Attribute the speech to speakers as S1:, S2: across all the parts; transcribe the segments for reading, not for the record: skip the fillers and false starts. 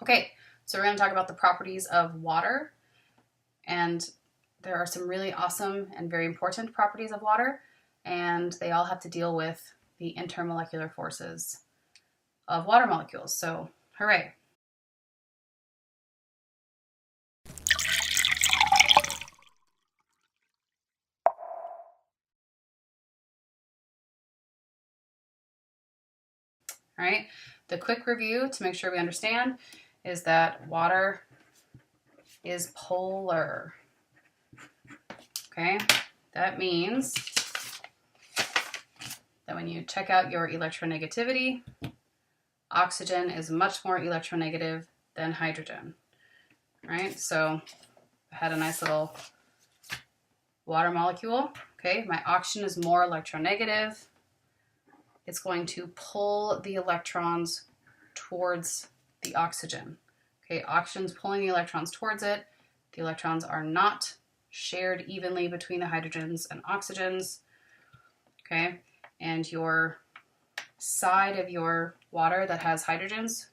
S1: Okay, so we're going to talk about the properties of water, and there are some really awesome and very important properties of water, and they all have to deal with the intermolecular forces of water molecules. So, hooray. All right, the quick review to make sure we understand is that water is polar. Okay, that means that when you check out your electronegativity, oxygen is much more electronegative than hydrogen. Right, so I had a nice little water molecule. Okay, my oxygen is more electronegative. It's going to pull the electrons towards the oxygen. Okay, oxygen's pulling the electrons towards it. The electrons are not shared evenly between the hydrogens and oxygens. Okay, and your side of your water that has hydrogens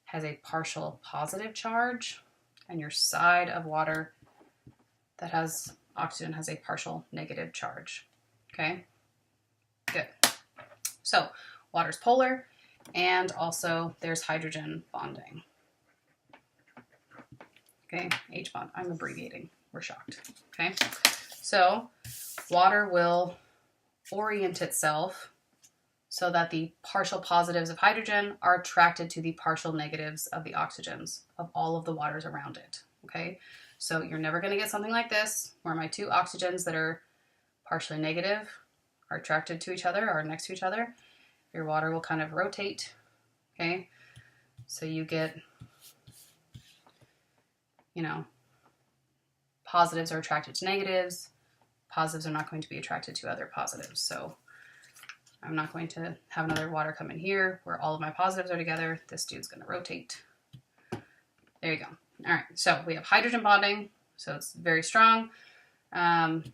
S1: has a partial positive charge, and your side of water that has oxygen has a partial negative charge. Okay, good. So water's polar, and also there's hydrogen bonding. Okay, H bond, I'm abbreviating, we're shocked. Okay, so water will orient itself so that the partial positives of hydrogen are attracted to the partial negatives of the oxygens of all of the waters around it. Okay, so you're never going to get something like this where my two oxygens that are partially negative are attracted to each other or next to each other. Your water will kind of rotate. Okay, so you get, positives are attracted to negatives. Positives are not going to be attracted to other positives. So I'm not going to have another water come in here where all of my positives are together. This dude's going to rotate. There you go. All right, so we have hydrogen bonding, so it's very strong, and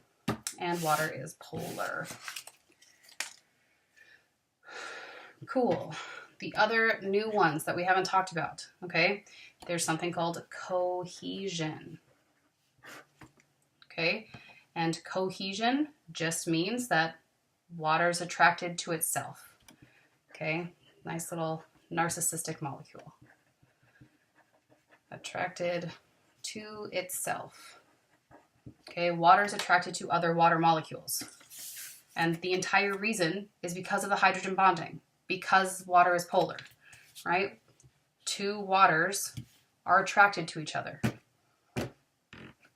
S1: water is polar. Cool. The other new ones that we haven't talked about, okay, there's something called cohesion. Okay, and cohesion just means that water is attracted to itself. Okay, nice little narcissistic molecule. Attracted to itself. Okay, water is attracted to other water molecules. And the entire reason is because of the hydrogen bonding, because water is polar, right? Two waters are attracted to each other.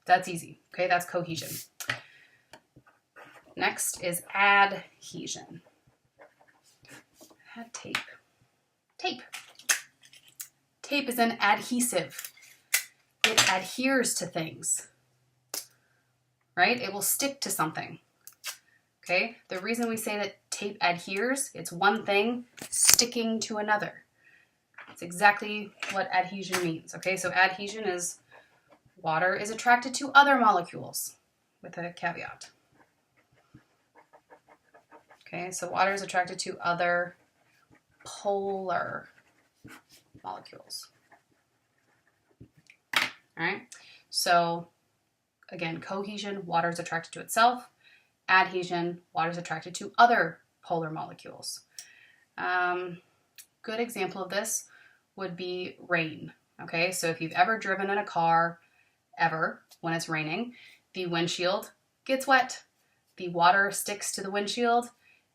S1: That's easy. Okay, that's cohesion. Next is adhesion. Add tape. Tape. Tape is an adhesive. It adheres to things, right? It will stick to something. Okay, the reason we say that tape adheres, it's one thing sticking to another. It's exactly what adhesion means. Okay, so adhesion is water is attracted to other molecules with a caveat. Okay, so water is attracted to other polar molecules. All right, so again, cohesion, water is attracted to itself. Adhesion, water is attracted to other polar molecules. Good example of this would be rain. Okay, so if you've ever driven in a car, when it's raining, the windshield gets wet. The water sticks to the windshield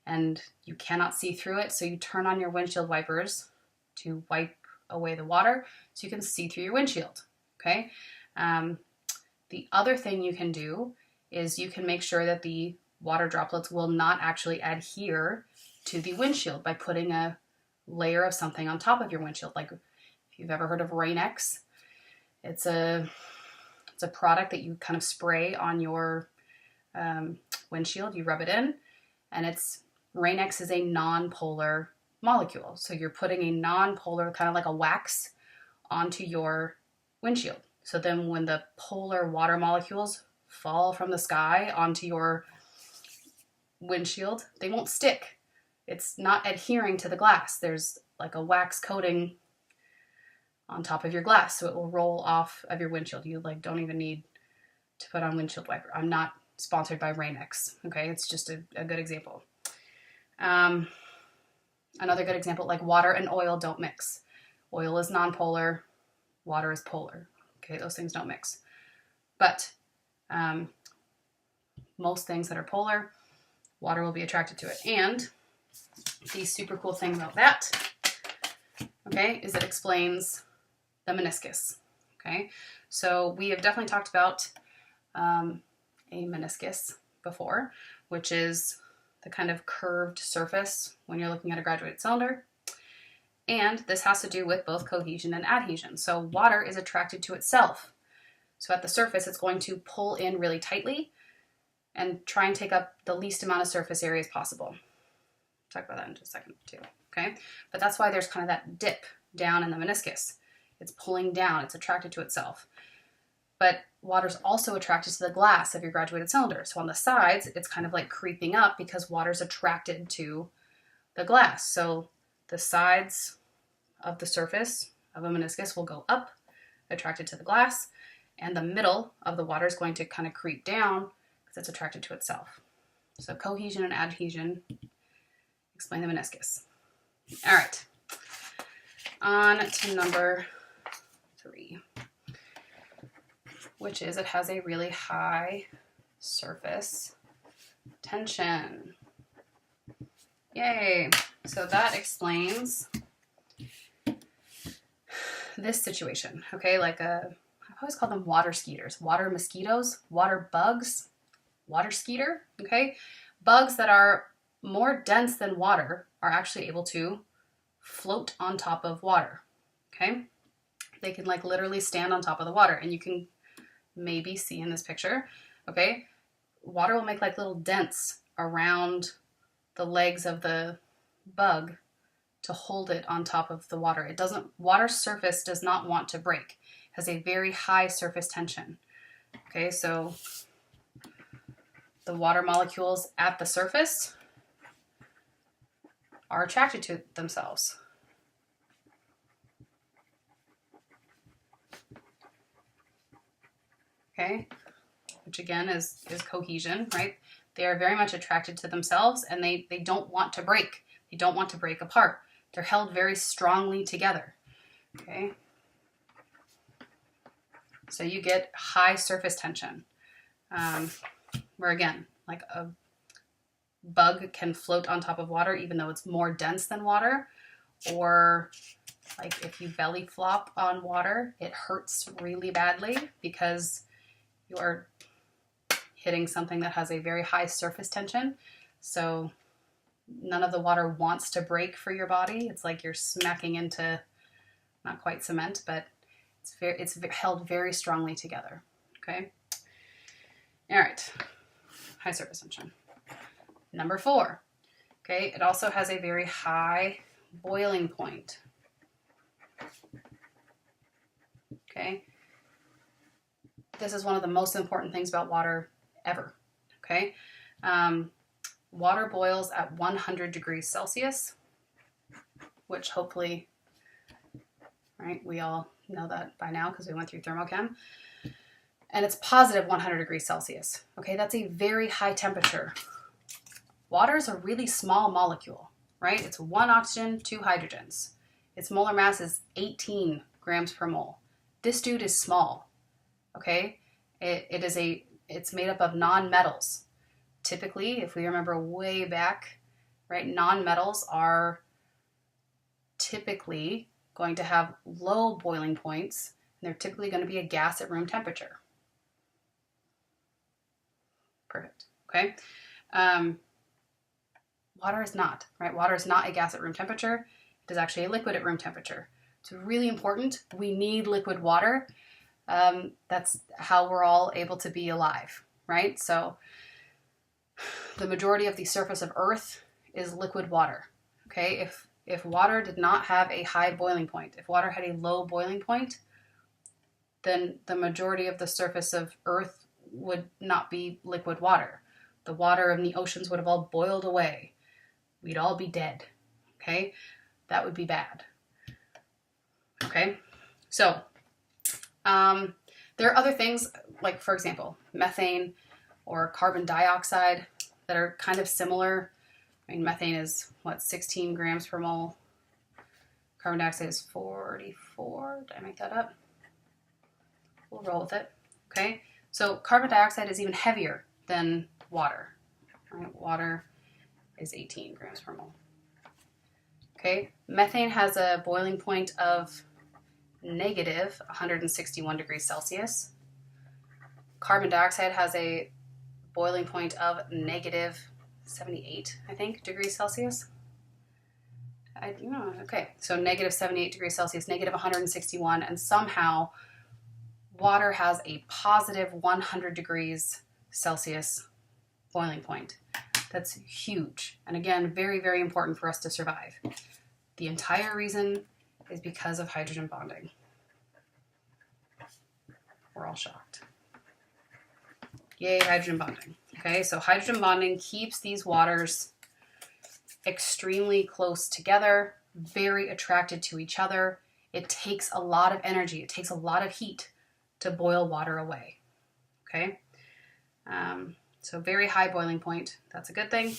S1: and you cannot see through it, so you turn on your windshield wipers to wipe away the water so you can see through your windshield. Okay, the other thing you can do is you can make sure that the water droplets will not actually adhere to the windshield by putting a layer of something on top of your windshield. Like if you've ever heard of Rain-X, it's a product that you kind of spray on your windshield. You rub it in, and Rain-X is a non-polar molecule. So you're putting a non-polar, kind of like a wax, onto your windshield. So then when the polar water molecules fall from the sky onto your windshield, they won't stick. It's not adhering to the glass. There's like a wax coating on top of your glass, so it will roll off of your windshield. You like don't even need to put on windshield wiper. I'm not sponsored by Rain-X, okay? It's just a good example. Another good example, like water and oil don't mix. Oil is nonpolar, water is polar. Okay, those things don't mix. But most things that are polar, water will be attracted to it. And the super cool thing about that, okay, is it explains the meniscus. Okay, so we have definitely talked about a meniscus before, which is the kind of curved surface when you're looking at a graduated cylinder. And this has to do with both cohesion and adhesion. So water is attracted to itself. So at the surface, it's going to pull in really tightly and try and take up the least amount of surface area as possible. I'll talk about that in just a second too, okay? But that's why there's kind of that dip down in the meniscus. It's pulling down, it's attracted to itself. But water's also attracted to the glass of your graduated cylinder. So on the sides, it's kind of like creeping up because water's attracted to the glass. So the sides of the surface of a meniscus will go up, attracted to the glass, and the middle of the water is going to kind of creep down because it's attracted to itself. So cohesion and adhesion explain the meniscus. All right, on to number 3, which is it has a really high surface tension. Yay! So that explains this situation, okay? Like I always call them water skeeters, water mosquitoes, water bugs, water skeeter, okay? Bugs that are more dense than water are actually able to float on top of water, okay? They can like literally stand on top of the water, and you can maybe see in this picture, okay? Water will make like little dents around the legs of the bug to hold it on top of the water. It doesn't, water surface does not want to break. It has a very high surface tension. Okay, so the water molecules at the surface are attracted to themselves. Okay, which again is cohesion, right? They are very much attracted to themselves, and they don't want to break. They don't want to break apart. They're held very strongly together, okay? So you get high surface tension, where again, like a bug can float on top of water even though it's more dense than water, or like if you belly flop on water, it hurts really badly because you are hitting something that has a very high surface tension. So none of the water wants to break for your body. It's like you're smacking into, not quite cement, but it's held very strongly together, okay? All right, high surface tension. Number 4, okay, it also has a very high boiling point, okay? This is one of the most important things about water ever, okay? Water boils at 100 degrees Celsius, which hopefully, right, we all know that by now because we went through thermochem. And it's positive 100 degrees Celsius, okay? That's a very high temperature. Water is a really small molecule, right? It's 1 oxygen, 2 hydrogens. Its molar mass is 18 grams per mole. This dude is small, okay? It's made up of non-metals. Typically, if we remember way back, right, non-metals are typically going to have low boiling points, and they're typically going to be a gas at room temperature. Perfect, okay? Water is not, right? Water is not a gas at room temperature. It is actually a liquid at room temperature. It's really important. We need liquid water. That's how we're all able to be alive, right? So the majority of the surface of Earth is liquid water, okay? If water did not have a high boiling point, if water had a low boiling point, then the majority of the surface of Earth would not be liquid water. The water in the oceans would have all boiled away. We'd all be dead, okay? That would be bad, okay? So there are other things, like, for example, methane or carbon dioxide, that are kind of similar. I mean, methane is, what, 16 grams per mole? Carbon dioxide is 44. Did I make that up? We'll roll with it. Okay, so carbon dioxide is even heavier than water. All right, water is 18 grams per mole. Okay, methane has a boiling point of negative 161 degrees Celsius. Carbon dioxide has a boiling point of negative 78, I think, degrees Celsius. Okay, so negative 78 degrees Celsius, negative 161, and somehow water has a positive 100 degrees Celsius boiling point. That's huge. And again, very, very important for us to survive. The entire reason is because of hydrogen bonding. We're all shocked. Yay, hydrogen bonding. Okay, so hydrogen bonding keeps these waters extremely close together, very attracted to each other. It takes a lot of energy. It takes a lot of heat to boil water away. Okay, so very high boiling point. That's a good thing.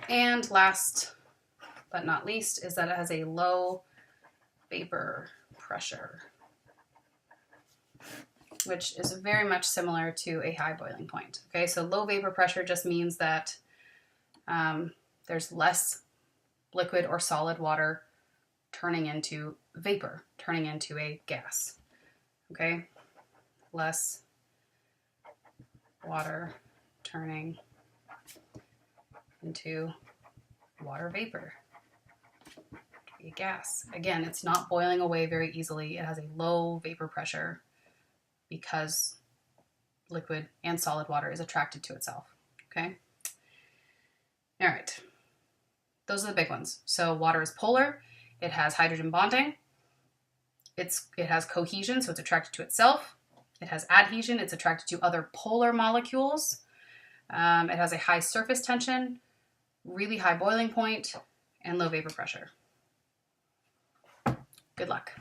S1: And last but not least is that it has a low vapor pressure, which is very much similar to a high boiling point. Okay, so low vapor pressure just means that there's less liquid or solid water turning into vapor, turning into a gas. Okay, less water turning into water vapor, a gas. Again, it's not boiling away very easily. It has a low vapor pressure because liquid and solid water is attracted to itself. Okay. All right. Those are the big ones. So water is polar. It has hydrogen bonding. It has cohesion, so it's attracted to itself. It has adhesion. It's attracted to other polar molecules. It has a high surface tension, really high boiling point, and low vapor pressure. Good luck.